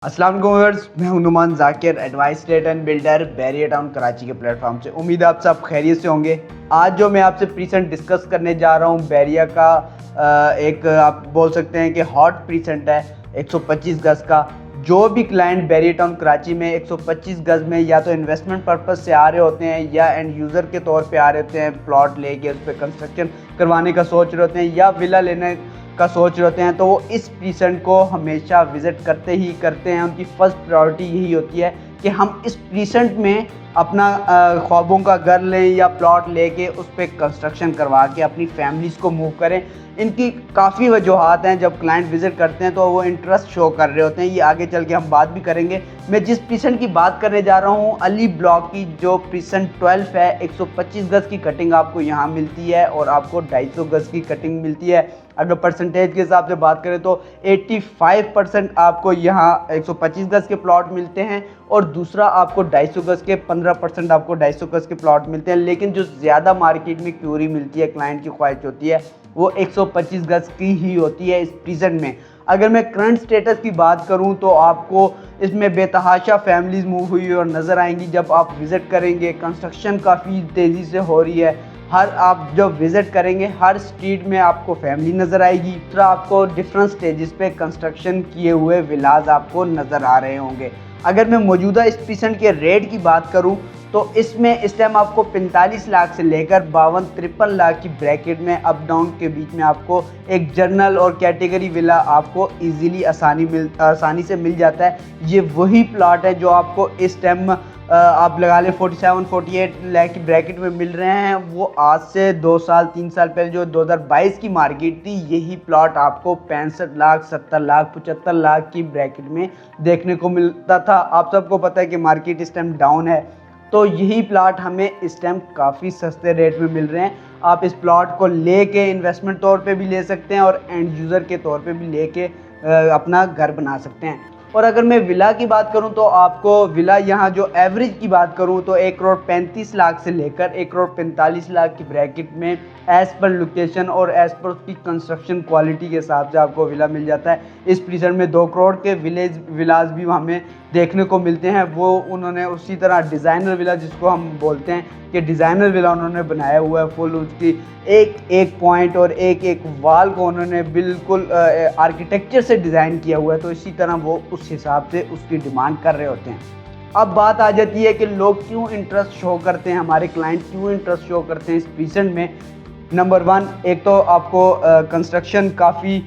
अस्सलाम वालेकुम व्यूअर्स, मैं हूं Numan Zakir, advice rate and builder Bahria town Karachi के प्लेटफॉर्म से। उम्मीद है आप सब खैरियत से होंगे। आज जो मैं आपसे प्रीसेंट डिस्कस करने जा रहा हूं बैरियर का एक आप बोल सकते हैं कि हॉट प्रीसेंट है 125 गज का। जो भी क्लाइंट बैरियर टाउन कराची में 125 गज में या तो इन्वेस्टमेंट पर्पज़ से आ रहे होते हैं या एंड यूज़र के तौर पे आ रहे होते हैं, प्लॉट लेके उस पर कंस्ट्रक्शन करवाने का सोच रहे होते हैं या विला लेने का सोच रहे होते हैं, तो वो इस प्रीसेंट को हमेशा विज़िट करते हैं। उनकी फ़र्स्ट प्रायोरिटी यही होती है कि हम इस प्रीसेंट में अपना ख्वाबों का घर लें या प्लॉट लेके उस पर कंस्ट्रक्शन करवा के अपनी फैमिलीज़ को मूव करें। इनकी काफ़ी वजूहात हैं। जब क्लाइंट विज़िट करते हैं तो वो इंटरेस्ट शो कर रहे होते हैं, ये आगे चल के हम बात भी करेंगे। मैं जिस प्रीसेंट की बात करने जा रहा हूँ अली ब्लॉक की, जो प्रीसेंट 12 है, 125 गज की कटिंग आपको यहाँ मिलती है और आपको 250 गज की कटिंग मिलती है। अगर परसेंटेज के हिसाब से बात करें तो 85% आपको यहाँ 125 गज के प्लॉट मिलते हैं और दूसरा आपको 250 गज के 15% आपको 250 गज के प्लॉट मिलते हैं। लेकिन जो ज़्यादा मार्केट में क्यूरी मिलती है, क्लाइंट की ख्वाहिश होती है, वो 125 गज की ही होती है इस प्रीसेंट में। अगर मैं करंट स्टेटस की बात करूं तो आपको इसमें बेतहाशा फैमिलीज़ मूव हुई और नज़र आएंगी जब आप विज़िट करेंगे। कंस्ट्रक्शन काफ़ी तेज़ी से हो रही है। आप जब विज़िट करेंगे हर स्ट्रीट में आपको फैमिली नज़र आएगी। दूसरा आपको डिफरेंट स्टेजेस पे कंस्ट्रक्शन किए हुए विलाज आपको नज़र आ रहे होंगे। अगर मैं मौजूदा इस प्रीसेंट के रेट की बात करूं तो इसमें इस टाइम आपको 45 लाख से लेकर 52-53 लाख की ब्रैकेट में अप डाउन के बीच में आपको एक जर्नल और कैटेगरी विला आपको इजीली आसानी से मिल जाता है। ये वही प्लॉट है जो आपको इस टाइम आप लगा लें 47-48 लाख की ब्रैकेट में मिल रहे हैं। वो आज से 2 साल 3 साल पहले जो 2022 की मार्केट थी, यही प्लॉट आपको 65 लाख 70 लाख 75 लाख की ब्रैकेट में देखने को मिलता था। आप सबको पता है कि मार्केट इस टाइम डाउन है, तो यही प्लॉट हमें इस टाइम काफ़ी सस्ते रेट में मिल रहे हैं। आप इस प्लॉट को लेके इन्वेस्टमेंट तौर पे भी ले सकते हैं और एंड यूज़र के तौर पे भी लेके अपना घर बना सकते हैं। और अगर मैं विला की बात करूं तो आपको विला यहाँ जो एवरेज की बात करूं तो 1,35 लाख से लेकर 1,45 लाख की ब्रैकेट में एज़ पर लोकेशन और एज़ पर उसकी कंस्ट्रक्शन क्वालिटी के हिसाब से आपको विला मिल जाता है। इस प्रीसेंट में 2 करोड़ के विलाज भी हमें देखने को मिलते हैं। वो उन्होंने उसी तरह डिज़ाइनर विला, जिसको हम बोलते हैं कि डिज़ाइनर विला उन्होंने बनाया हुआ है, फुल उसकी एक एक पॉइंट और एक एक वाल को उन्होंने बिल्कुल आर्किटेक्चर से डिज़ाइन किया हुआ है। तो इसी तरह वो उस हिसाब से उसकी डिमांड कर रहे होते हैं। अब बात आ जाती है कि लोग क्यों इंटरेस्ट शो करते हैं, हमारे क्लाइंट क्यों इंटरेस्ट शो करते हैं इस प्रीसेंट में। नंबर 1, एक तो आपको कंस्ट्रक्शन काफ़ी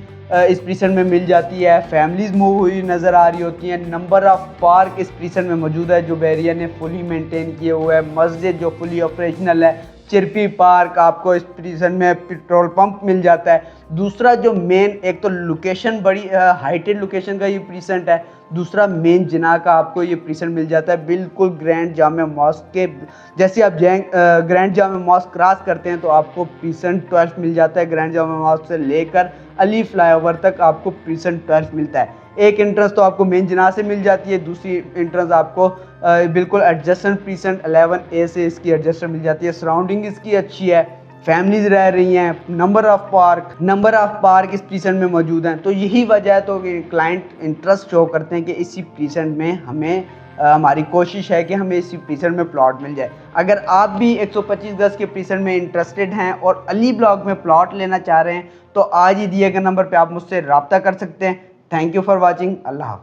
इस प्रीसेंट में मिल जाती है, फैमिलीज़ मूव हुई नज़र आ रही होती हैं। नंबर ऑफ़ पार्क इस प्रीसेंट में मौजूद है जो बैरियर ने फुली मेंटेन किए हुए है। मस्जिद जो फुली ऑपरेशनल है। चिरपी पार्क आपको इस प्रीसेंट में पेट्रोल पंप मिल जाता है। दूसरा जो मेन, एक तो लोकेशन बड़ी हाइटेड लोकेशन का ये प्रीसेंट है। दूसरा मेन जिना का आपको ये प्रीसेंट मिल जाता है बिल्कुल ग्रैंड जामा मॉस्क के जैसे आप ग्रैंड जामा मॉस्क क्रॉस करते हैं तो आपको प्रीसेंट 12 मिल जाता है। ग्रैंड जामा मॉस्क से लेकर अली फ्लाईओवर तक आपको प्रीसेंट 12 मिलता है। एक एंट्रेंस तो आपको मेन जिना से मिल जाती है, दूसरी एंट्रेंस आपको बिल्कुल एडजस्टेंट प्रीसेंट 11A से इसकी एडजस्टेंट मिल जाती है। सराउंडिंग इसकी अच्छी है, फैमिलीज रह रही हैं। नंबर ऑफ़ पार्क इस प्रीसेंट में मौजूद हैं। तो यही वजह है तो कि क्लाइंट इंटरेस्ट शो करते हैं कि इसी प्रीसेंट में हमें हमारी कोशिश है कि हमें इसी प्रीसेंट में प्लॉट मिल जाए। अगर आप भी 125 गज के प्रीसेंट में इंटरेस्टेड हैं और अली ब्लॉक में प्लॉट लेना चाह रहे हैं तो आज ही दिए गए नंबर पर आप मुझसे रब्ता कर सकते हैं। Thank you for watching. अल्लाह हाफ़िज़।